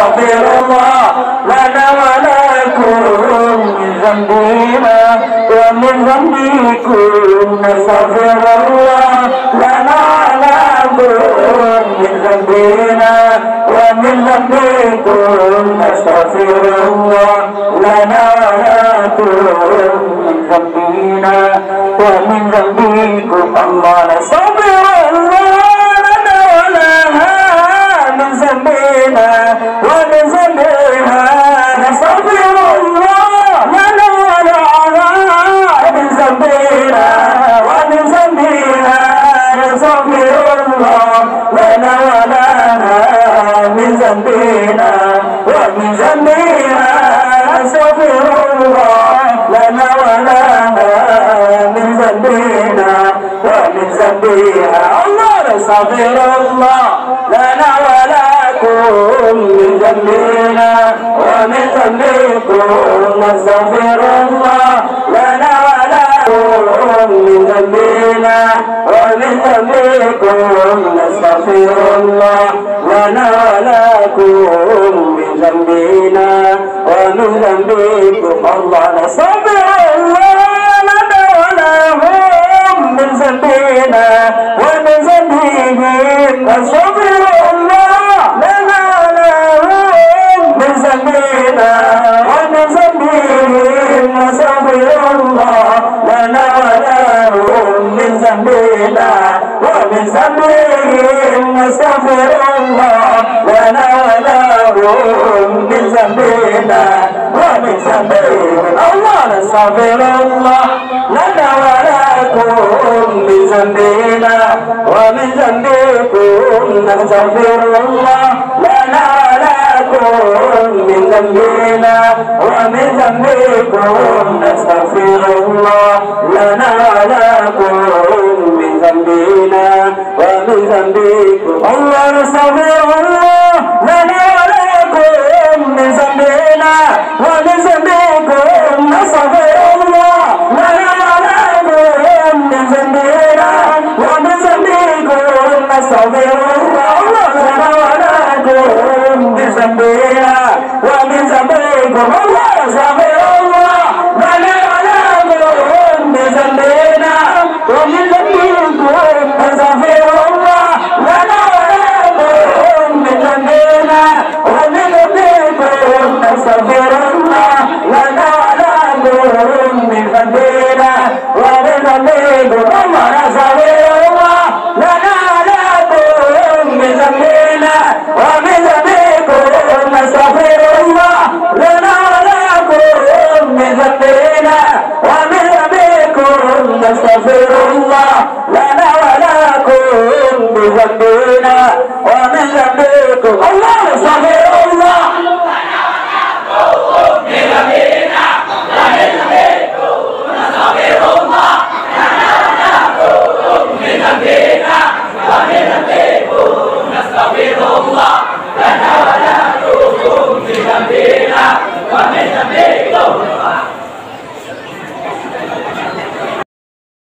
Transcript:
نستغفر الله لنا ولكم من ذنبنا ومن ذنبكم نستغفر الله لنا ولكم من ذنبنا ومن ذنبكم نستغفر الله لنا ولكم من ذنبنا ومن ذنبكم الله نستغفر الله لنا ولها من ذنبنا ومن ذنبها نستغفر الله لنا ولها من ذنبنا ومن ذنبها نستغفر الله لنا ولها من ذنبنا ومن ذنبها نستغفر الله لنا ولها من ذنبنا ومن ذنبها الله نستغفر الله لنا ولكم من ذنبنا ومن ذنبكم نستغفر الله لنا ولكم من ذنبنا ومن ذنبكم نستغفر الله لنا ولكم من ذنبنا ومن ذنبكم الله نستغفر الله لنا ولهم من ذنبنا ومن ذنبهم نستغفر الله لنا ولهم من ذنبنا ومن ذنبهم نستغفر الله لنا ولهم من ذنبنا ومن ذنبهم نستغفر الله لنا ولهم من ذنبنا ومن ذنبهم الله نستغفر الله لنا ولكم من ذنبنا ومن ذنبكم نستغفر الله لنا ولكم من ذنبنا ومن ذنبكم نستغفر الله لنا ولكم من ذنبنا ومن ذنبكم الله نستغفر الله لنا ولكم من ذنبنا ومن ذنبكم نستغفر الله لنا ولكم من ذنبنا ومن ذنبكم نستغفر الله لنا ولكم من ذنبنا ومن ذنبكم الله نستغفر الله لنا ولكم من ذنبنا ومن ذنبكم نستغفر الله لنا ولكم من ذنبنا ومن ذنبكم نستغفر الله لنا ولكم من ذنبنا ومن ذنبكم الله نستغفر الله لنا ولكم من ذنبنا ومن ذنبكم نستغفر الله لنا ولكم من ذنبنا ومن ذنبكم نستغفر الله لنا ولكم من ذنبنا ومن ذنبكم